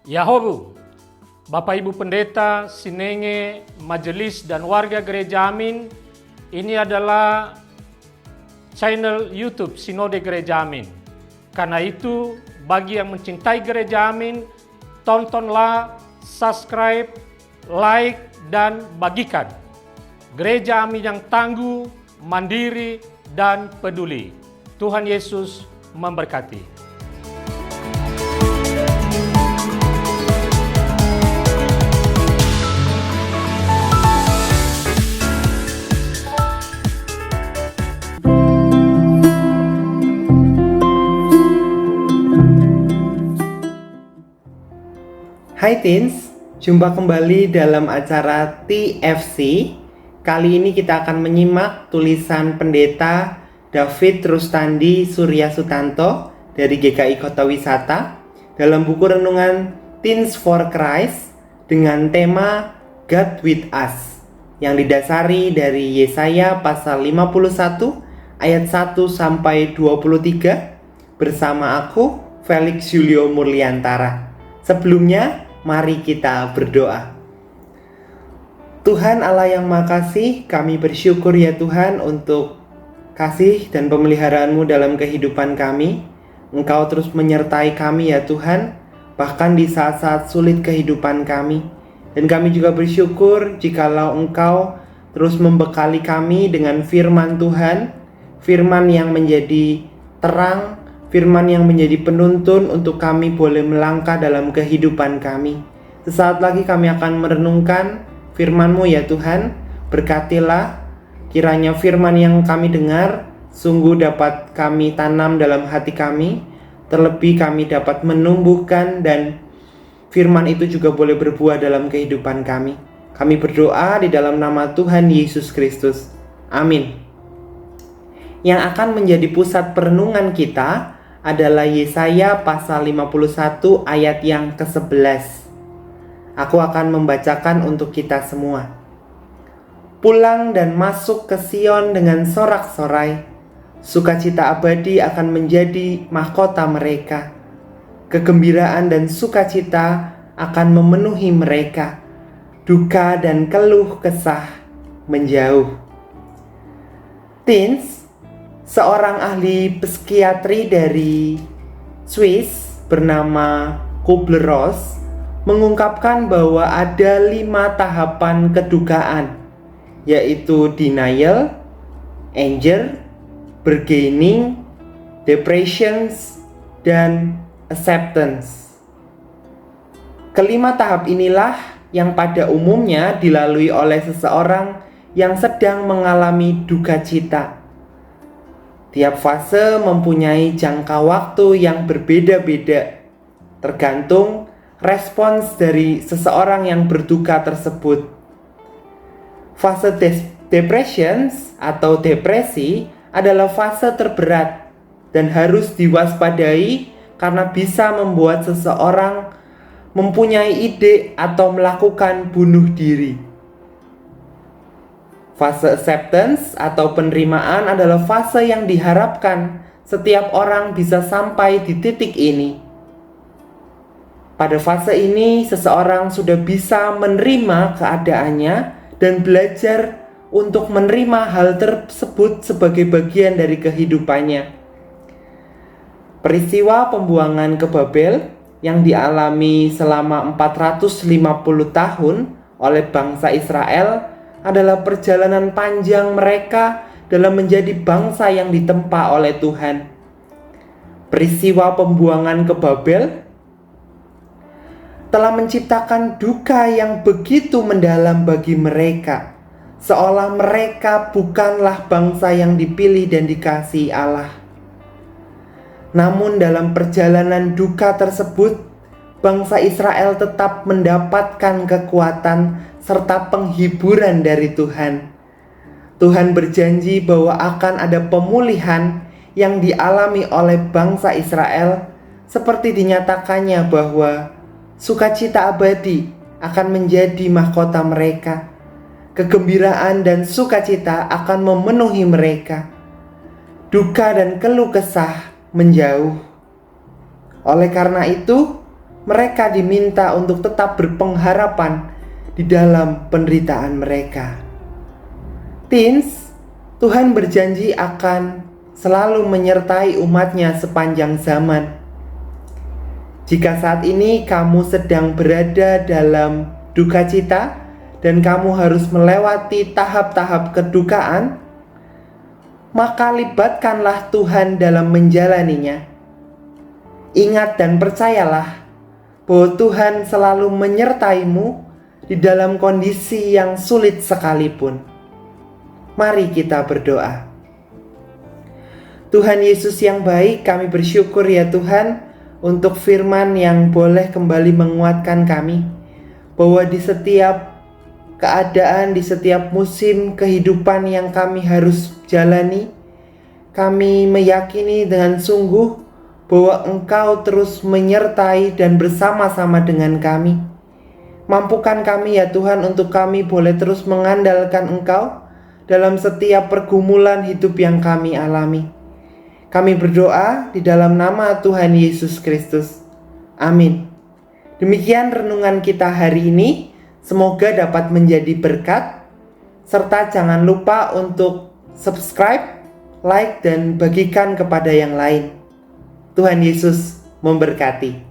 Yahobu, Bapak Ibu Pendeta, Sinenge, Majelis dan warga Gereja Amin, ini adalah channel YouTube Sinode Gereja Amin. Karena itu, bagi yang mencintai Gereja Amin, tontonlah, subscribe, like, dan bagikan. Gereja Amin yang tangguh, mandiri, dan peduli. Tuhan Yesus memberkati. Hai Teens, jumpa kembali dalam acara TFC. Kali ini kita akan menyimak tulisan Pendeta David Rustandi Surya Sutanto dari GKI Kota Wisata dalam buku renungan Teens for Christ dengan tema God with Us yang didasari dari Yesaya pasal 51 ayat 1 sampai 23 bersama aku Felix Julio Murliantara. Sebelumnya, mari kita berdoa. Tuhan Allah yang Maha Kasih, kami bersyukur ya Tuhan untuk kasih dan pemeliharaanmu dalam kehidupan kami. Engkau terus menyertai kami ya Tuhan, bahkan di saat-saat sulit kehidupan kami. Dan kami juga bersyukur jikalau Engkau terus membekali kami dengan firman Tuhan, firman yang menjadi terang, firman yang menjadi penuntun untuk kami boleh melangkah dalam kehidupan kami. Sesaat lagi kami akan merenungkan firman-Mu ya Tuhan. Berkatilah kiranya firman yang kami dengar sungguh dapat kami tanam dalam hati kami. Terlebih kami dapat menumbuhkan dan firman itu juga boleh berbuah dalam kehidupan kami. Kami berdoa di dalam nama Tuhan Yesus Kristus. Amin. Yang akan menjadi pusat perenungan kita adalah Yesaya pasal 51 ayat yang ke-11. Aku akan membacakan untuk kita semua. Pulang dan masuk ke Sion dengan sorak-sorai. Sukacita abadi akan menjadi mahkota mereka. Kegembiraan dan sukacita akan memenuhi mereka. Duka dan keluh kesah menjauh. Teens, seorang ahli psikiatri dari Swiss bernama Kubler-Ross mengungkapkan bahwa ada 5 tahapan kedukaan, yaitu denial, anger, bargaining, depression, dan acceptance. Kelima tahap inilah yang pada umumnya dilalui oleh seseorang yang sedang mengalami duka cita. Tiap fase mempunyai jangka waktu yang berbeda-beda, tergantung respons dari seseorang yang berduka tersebut. Fase depression atau depresi adalah fase terberat dan harus diwaspadai karena bisa membuat seseorang mempunyai ide atau melakukan bunuh diri. Fase acceptance atau penerimaan adalah fase yang diharapkan setiap orang bisa sampai di titik ini. Pada fase ini, seseorang sudah bisa menerima keadaannya dan belajar untuk menerima hal tersebut sebagai bagian dari kehidupannya. Peristiwa pembuangan ke Babel yang dialami selama 450 tahun oleh bangsa Israel adalah perjalanan panjang mereka dalam menjadi bangsa yang ditempa oleh Tuhan. Peristiwa pembuangan ke Babel telah menciptakan duka yang begitu mendalam bagi mereka, seolah mereka bukanlah bangsa yang dipilih dan dikasihi Allah. Namun dalam perjalanan duka tersebut, bangsa Israel tetap mendapatkan kekuatan serta penghiburan dari Tuhan. Tuhan berjanji bahwa akan ada pemulihan yang dialami oleh bangsa Israel, seperti dinyatakannya bahwa sukacita abadi akan menjadi mahkota mereka. Kegembiraan dan sukacita akan memenuhi mereka. Duka dan keluh kesah menjauh. Oleh karena itu, mereka diminta untuk tetap berpengharapan di dalam penderitaan mereka. Teens, Tuhan berjanji akan selalu menyertai umatnya sepanjang zaman. Jika saat ini kamu sedang berada dalam duka cita dan kamu harus melewati tahap-tahap kedukaan, maka libatkanlah Tuhan dalam menjalaninya. Ingat dan percayalah bahwa Tuhan selalu menyertaimu di dalam kondisi yang sulit sekalipun. Mari kita berdoa. Tuhan Yesus yang baik, kami bersyukur ya Tuhan untuk firman yang boleh kembali menguatkan kami, bahwa di setiap keadaan, di setiap musim kehidupan yang kami harus jalani, kami meyakini dengan sungguh bahwa Engkau terus menyertai dan bersama-sama dengan kami. Mampukan kami ya Tuhan untuk kami boleh terus mengandalkan Engkau dalam setiap pergumulan hidup yang kami alami. Kami berdoa di dalam nama Tuhan Yesus Kristus. Amin. Demikian renungan kita hari ini. Semoga dapat menjadi berkat. Serta jangan lupa untuk subscribe, like, dan bagikan kepada yang lain. Tuhan Yesus memberkati.